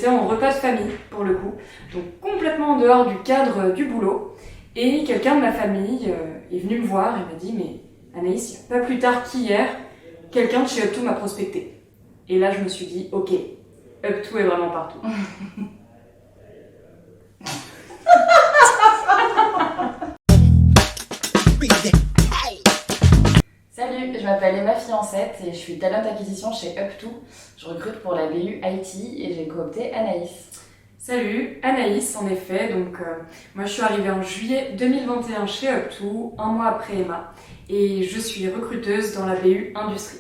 J'étais en repas de famille, pour le coup, donc complètement en dehors du cadre du boulot. Et quelqu'un de ma famille est venu me voir et m'a dit « Mais Anaïs, il n'y a pas plus tard qu'hier, quelqu'un de chez Up2 m'a prospecté. » Et là, je me suis dit « Ok, Up2 est vraiment partout. » Salut, je m'appelle Emma Fiancette et je suis talent acquisition chez Up2. Je recrute pour la BU IT et j'ai coopté Anaïs. Salut, Anaïs en effet. Donc moi je suis arrivée en juillet 2021 chez Up2, un mois après Emma, et je suis recruteuse dans la BU Industrie.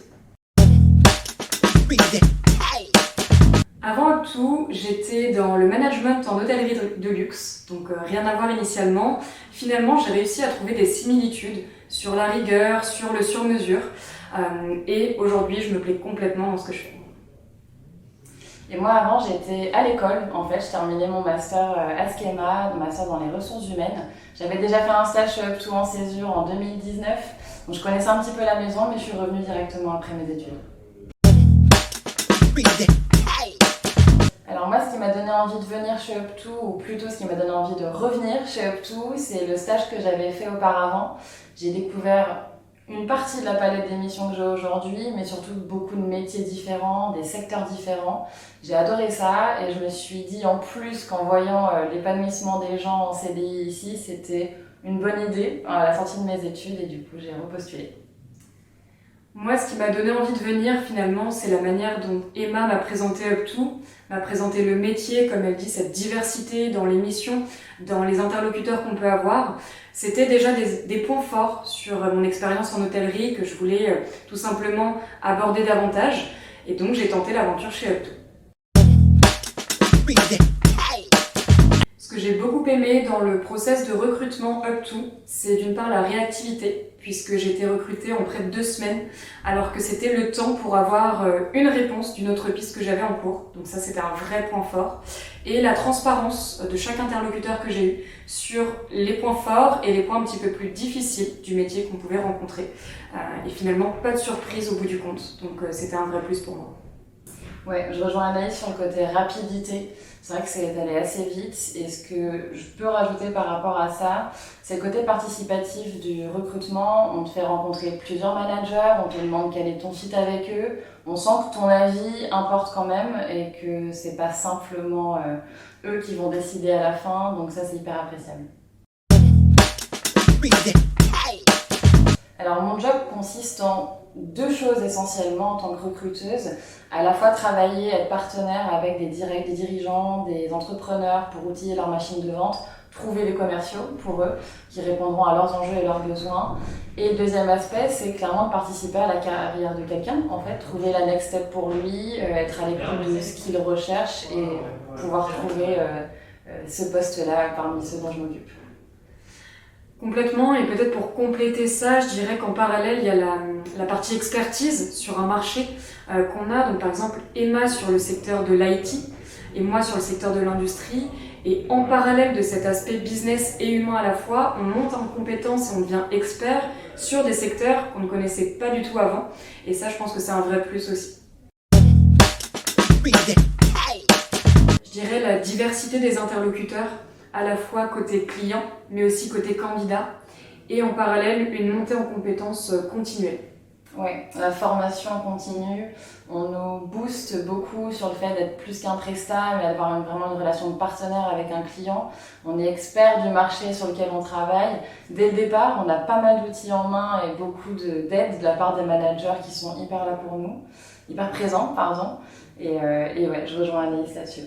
Avant Up2, j'étais dans le management en hôtellerie de luxe, donc rien à voir initialement. Finalement, j'ai réussi à trouver des similitudes sur la rigueur, sur le sur-mesure, et aujourd'hui, je me plais complètement dans ce que je fais. Et moi, avant, j'étais à l'école. En fait, je terminais mon master à Schema, master dans les ressources humaines. J'avais déjà fait un stage chez Up2 en césure en 2019, donc je connaissais un petit peu la maison, mais je suis revenue directement après mes études. Alors moi, ce qui m'a donné envie de venir chez Up2, ou plutôt ce qui m'a donné envie de revenir chez Up2, c'est le stage que j'avais fait auparavant. J'ai découvert une partie de la palette des missions que j'ai aujourd'hui, mais surtout beaucoup de métiers différents, des secteurs différents. J'ai adoré ça et je me suis dit en plus qu'en voyant l'épanouissement des gens en CDI ici, c'était une bonne idée à la sortie de mes études et du coup j'ai repostulé. Moi, ce qui m'a donné envie de venir finalement, c'est la manière dont Emma m'a présenté Up2, m'a présenté le métier, comme elle dit, cette diversité dans les missions, dans les interlocuteurs qu'on peut avoir. C'était déjà des points forts sur mon expérience en hôtellerie que je voulais tout simplement aborder davantage. Et donc, j'ai tenté l'aventure chez Up2. Ce que j'ai beaucoup aimé dans le process de recrutement Up2, c'est d'une part la réactivité, puisque j'ai été recrutée en près de 2 semaines, alors que c'était le temps pour avoir une réponse d'une autre piste que j'avais en cours. Donc ça, c'était un vrai point fort. Et la transparence de chaque interlocuteur que j'ai eu sur les points forts et les points un petit peu plus difficiles du métier qu'on pouvait rencontrer. Et finalement, pas de surprise au bout du compte. Donc c'était un vrai plus pour moi. Ouais, je rejoins Anaïs sur le côté rapidité. C'est vrai que c'est allé assez vite et ce que je peux rajouter par rapport à ça, c'est le côté participatif du recrutement. On te fait rencontrer plusieurs managers, on te demande quel est ton fit avec eux. On sent que ton avis importe quand même et que c'est pas simplement eux qui vont décider à la fin, donc ça c'est hyper appréciable. Alors mon job consiste en 2 choses essentiellement en tant que recruteuse, à la fois travailler, être partenaire avec des dirigeants, des entrepreneurs pour outiller leur machine de vente, trouver les commerciaux pour eux qui répondront à leurs enjeux et leurs besoins. Et le deuxième aspect, c'est clairement de participer à la carrière de quelqu'un, en fait, trouver la next step pour lui, être à l'écoute de ce qu'il recherche et pouvoir trouver ce poste-là parmi ceux dont je m'occupe. Complètement, et peut-être pour compléter ça, je dirais qu'en parallèle, il y a la partie expertise sur un marché qu'on a. Donc par exemple, Emma sur le secteur de l'IT et moi sur le secteur de l'industrie. Et en parallèle de cet aspect business et humain à la fois, on monte en compétences et on devient expert sur des secteurs qu'on ne connaissait pas du tout avant. Et ça, je pense que c'est un vrai plus aussi. Je dirais la diversité des interlocuteurs, à la fois côté client, mais aussi côté candidat, et en parallèle, une montée en compétences continuelle. Oui, la formation continue, on nous booste beaucoup sur le fait d'être plus qu'un prestat, mais d'avoir vraiment une relation de partenaire avec un client. On est expert du marché sur lequel on travaille. Dès le départ, on a pas mal d'outils en main et beaucoup d'aide de la part des managers qui sont hyper là pour nous, hyper présents, pardon. Et ouais, je rejoins Anaïs là-dessus.